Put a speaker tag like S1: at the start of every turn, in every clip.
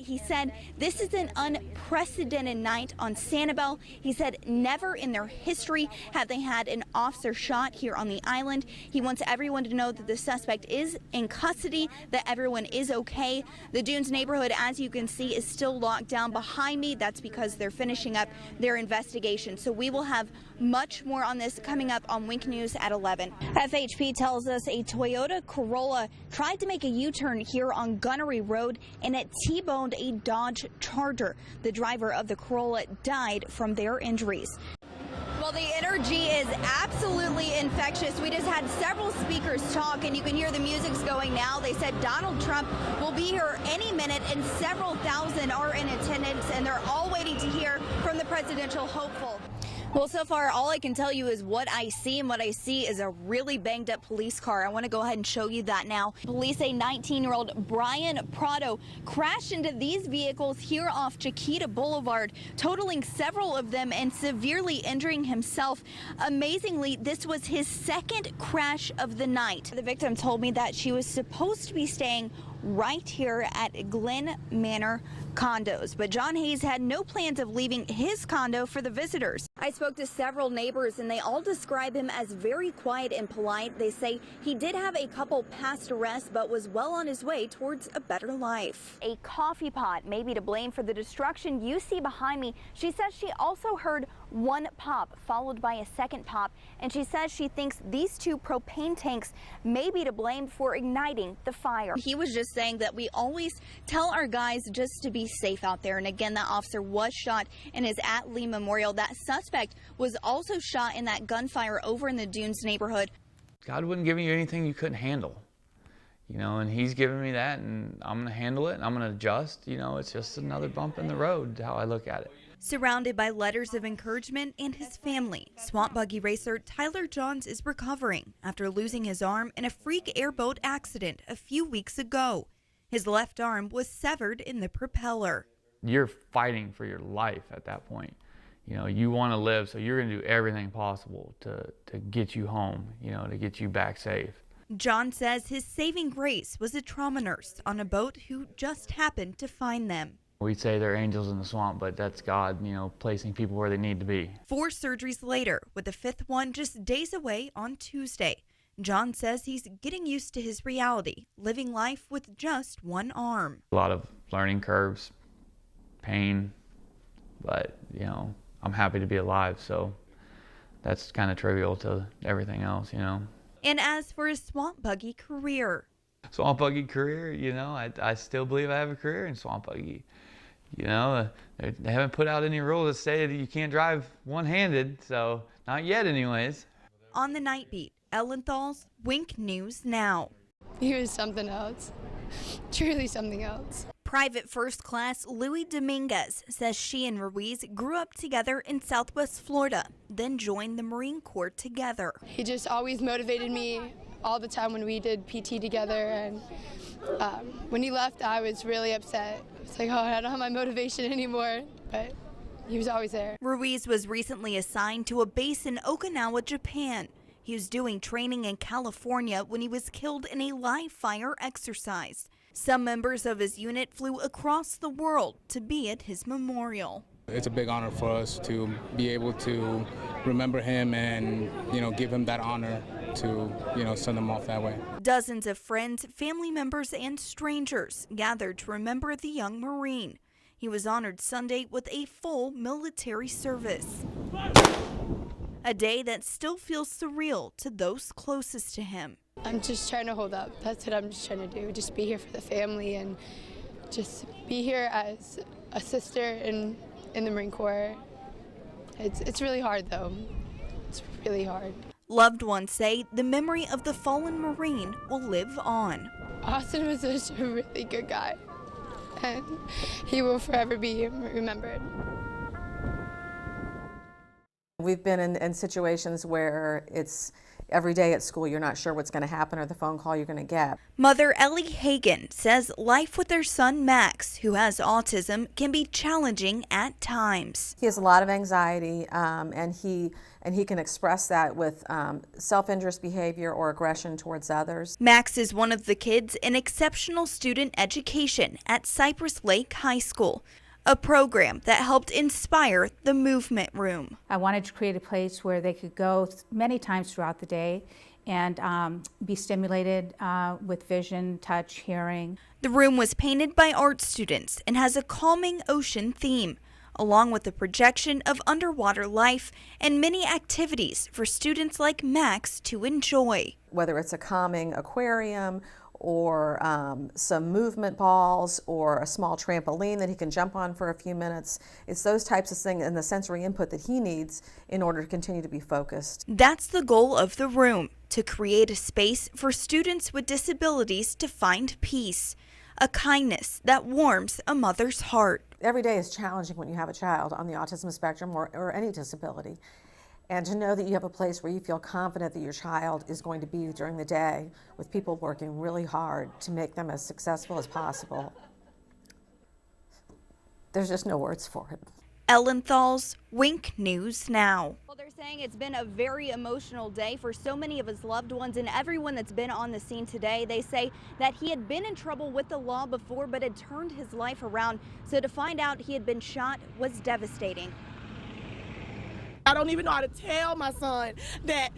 S1: He said this is an unprecedented night on Sanibel. He said never in their history have they had an officer shot here on the island. He wants everyone to know that the suspect is in custody, that everyone is okay. The Dunes neighborhood, as you can see, is still locked down behind me. That's because they're finishing up their investigation. So we will have much more on this coming up on Wink News at 11. FHP tells us a Toyota Corolla tried to make a U-turn here on Gunnery Road and it T-boned a Dodge Charger. The driver of the Corolla died from their injuries. Well, the energy is absolutely infectious. We just had several speakers talk, and you can hear the music's going now. They said Donald Trump will be here any minute, and several thousand are in attendance, and they're all waiting to hear from the presidential hopeful. Well, so far, all I can tell you is what I see, and what I see is a really banged up police car. I want to go ahead and show you that now. Police say 19-year-old Brian Prado crashed into these vehicles here off Chiquita Boulevard, totaling several of them and severely injuring himself. Amazingly, this was his second crash of the night. The victim told me that she was supposed to be staying right here at Glen Manor condos, but John Hayes had no plans of leaving his condo for the visitors. I spoke to several neighbors and they all describe him as very quiet and polite. They say he did have a couple past arrests but was well on his way towards a better life. A coffee pot may be to blame for the destruction you see behind me. She says she also heard one pop followed by a second pop, and she says she thinks these two propane tanks may be to blame for igniting the fire. He was just saying that we always tell our guys just to be safe out there, and again, that officer was shot and is at Lee Memorial. That suspect was also shot in that gunfire over in the Dunes neighborhood.
S2: God wouldn't give you anything you couldn't handle, you know, and he's given me that, and I'm going to handle it, and I'm going to adjust. You know, it's just another bump in the road, how I look at it.
S1: Surrounded by letters of encouragement and his family, swamp buggy racer Tyler Johns is recovering after losing his arm in a freak airboat accident a few weeks ago. His left arm was severed in the propeller.
S2: You're fighting for your life at that point. You know, you want to live, so you're going to do everything possible to get you home, you know, to get you back safe.
S1: John says his saving grace was a trauma nurse on a boat who just happened to find them.
S2: We say they're angels in the swamp, but that's God, you know, placing people where they need to be.
S1: 4 surgeries later, with the 5th one just days away on Tuesday. John says he's getting used to his reality, living life with just one arm.
S2: A lot of learning curves, pain, but, you know, I'm happy to be alive, so that's kind of trivial to everything else, you know.
S1: And as for his swamp buggy career.
S2: Swamp buggy career, you know, I still believe I have a career in swamp buggy. You know, they haven't put out any rules that say that you can't drive one-handed, so not yet anyways.
S1: On the Night Beat, Ellen Thalls, Wink News Now.
S3: He was something else, truly something else.
S1: Private First Class Louis Dominguez says she and Ruiz grew up together in Southwest Florida, then joined the Marine Corps together.
S3: He just always motivated me all the time when we did PT together, and when he left, I was really upset. It's like, oh, I don't have my motivation anymore, but he was always there.
S1: Ruiz was recently assigned to a base in Okinawa, Japan. He was doing training in California when he was killed in a live fire exercise. Some members of his unit flew across the world to be at his memorial.
S4: It's a big honor for us to be able to remember him and, you know, give him that honor to, you know, send him off that way.
S1: Dozens of friends, family members, and strangers gathered to remember the young Marine. He was honored Sunday with a full military service. A day that still feels surreal to those closest to him.
S3: I'm just trying to hold up. That's what I'm just trying to do, just be here for the family and just be here as a sister in the Marine Corps. It's really hard, though. It's really hard.
S1: Loved ones say the memory of the fallen Marine will live on.
S3: Austin was such a really good guy, and he will forever be remembered.
S5: We've been in situations where it's every day at school you're not sure what's going to happen or the phone call you're going to get.
S1: Mother Ellie Hagan says life with their son Max, who has autism, can be challenging at times.
S5: He has a lot of anxiety, and he can express that with self-injurious behavior or aggression towards others.
S1: Max is one of the kids in exceptional student education at Cypress Lake High School, a program that helped inspire the Movement Room.
S6: I wanted to create a place where they could go many times throughout the day and be stimulated with vision, touch, hearing.
S1: The room was painted by art students and has a calming ocean theme, along with a projection of underwater life and many activities for students like Max to enjoy.
S5: Whether it's a calming aquarium or some movement balls or a small trampoline that he can jump on for a few minutes. It's those types of things and the sensory input that he needs in order to continue to be focused.
S1: That's the goal of the room, to create a space for students with disabilities to find peace, a kindness that warms a mother's heart.
S5: Every day is challenging when you have a child on the autism spectrum or any disability. And to know that you have a place where you feel confident that your child is going to be during the day with people working really hard to make them as successful as possible. There's just no words for it.
S1: Ellen Thalls, Wink News Now.
S7: Well, they're saying it's been a very emotional day for so many of his loved ones and everyone that's been on the scene today. They say that he had been in trouble with the law before, but had turned his life around. So to find out he had been shot was devastating.
S8: I don't even know how to tell my son that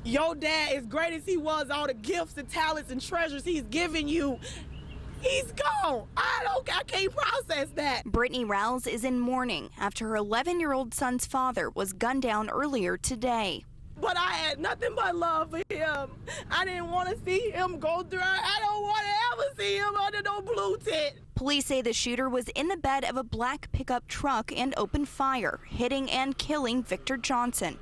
S8: your dad, as great as he was, all the gifts and talents and treasures he's given you, he's gone. I can't process that.
S1: Brittany Rouse is in mourning after her 11-year-old son's father was gunned down earlier today.
S8: But I had nothing but love for him. I didn't want to see him go through. I don't want to ever see him under no blue tent.
S1: Police say the shooter was in the bed of a black pickup truck and opened fire, hitting and killing Victor Johnson.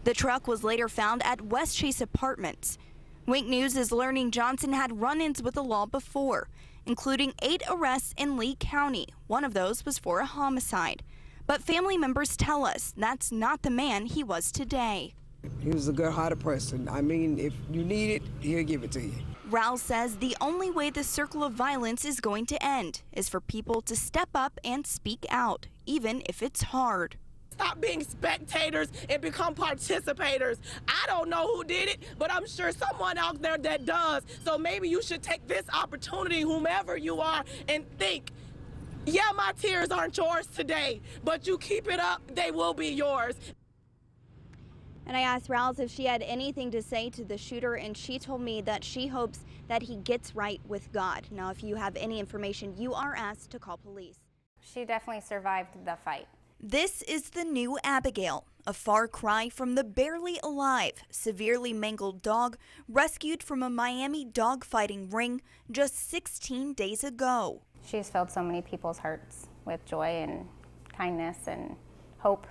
S1: The truck was later found at West Chase Apartments. Wink News is learning Johnson had run-ins with the law before, including 8 arrests in Lee County. One of those was for a homicide. But family members tell us that's not the man he was today.
S9: He was a good-hearted person. I mean, if you need it, he'll give it to you.
S1: Rouse says the only way the circle of violence is going to end is for people to step up and speak out, even if it's hard.
S8: Stop being spectators and become participators. I don't know who did it, but I'm sure someone out there that does. So maybe you should take this opportunity, whomever you are, and think, yeah, my tears aren't yours today, but you keep it up, they will be yours.
S7: And I asked Rouse if she had anything to say to the shooter, and she told me that she hopes that he gets right with God. Now, if you have any information, you are asked to call police.
S10: She definitely survived the fight.
S1: This is the new Abigail, a far cry from the barely alive, severely mangled dog rescued from a Miami dogfighting ring just 16 days ago.
S10: She's filled so many people's hearts with joy and kindness and hope.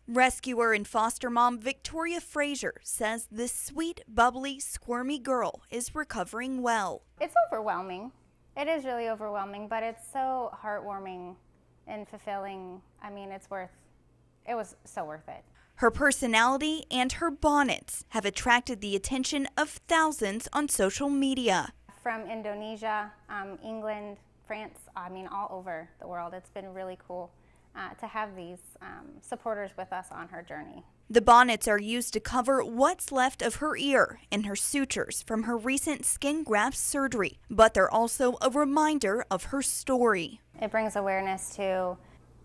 S1: Rescuer and foster mom Victoria Frazier says this sweet, bubbly, squirmy girl is recovering well.
S10: It's overwhelming. It is really overwhelming, but it's so heartwarming and fulfilling. I mean, it was so worth it.
S1: Her personality and her bonnets have attracted the attention of thousands on social media.
S10: From Indonesia, England, France, I mean, all over the world. It's been really cool to have these supporters with us on her journey.
S1: The bonnets are used to cover what's left of her ear and her sutures from her recent skin graft surgery, but they're also a reminder of her story.
S10: It brings awareness to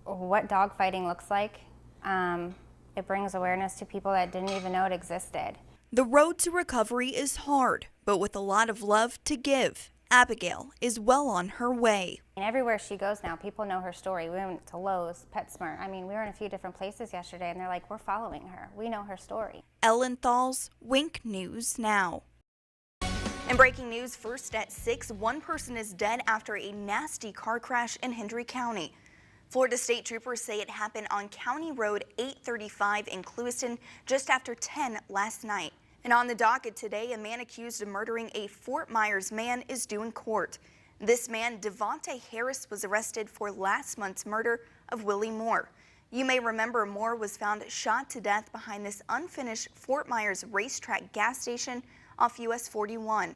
S10: what dogfighting looks like. It brings awareness to people that didn't even know it existed.
S1: The road to recovery is hard, but with a lot of love to give, Abigail is well on her way.
S10: And everywhere she goes now, people know her story. We went to Lowe's, PetSmart. I mean, we were in a few different places yesterday, and they're like, we're following her. We know her story.
S1: Ellen Thalls, Wink News Now. In breaking news, first at 6, one person is dead after a nasty car crash in Hendry County. Florida State Troopers say it happened on County Road 835 in Clewiston just after 10 last night. And on the docket today, a man accused of murdering a Fort Myers man is due in court. This man, Devontae Harris, was arrested for last month's murder of Willie Moore. You may remember Moore was found shot to death behind this unfinished Fort Myers racetrack gas station off US 41.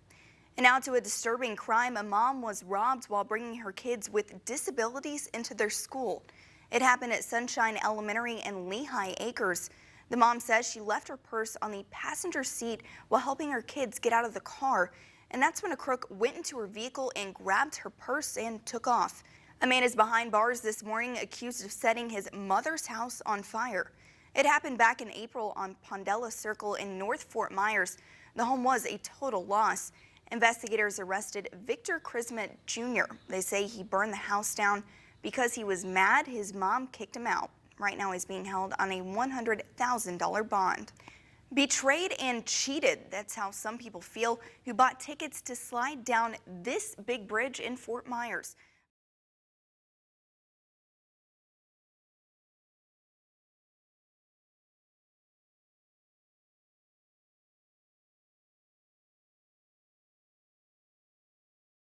S1: And now to a disturbing crime. A mom was robbed while bringing her kids with disabilities into their school. It happened at Sunshine Elementary in Lehigh Acres. The mom says she left her purse on the passenger seat while helping her kids get out of the car. And that's when a crook went into her vehicle and grabbed her purse and took off. A man is behind bars this morning accused of setting his mother's house on fire. It happened back in April on Pondella Circle in North Fort Myers. The home was a total loss. Investigators arrested Victor Christmas Jr. They say he burned the house down because he was mad his mom kicked him out. Right now he's being held on a $100,000 bond. Betrayed and cheated. That's how some people feel who bought tickets to slide down this big bridge in Fort Myers.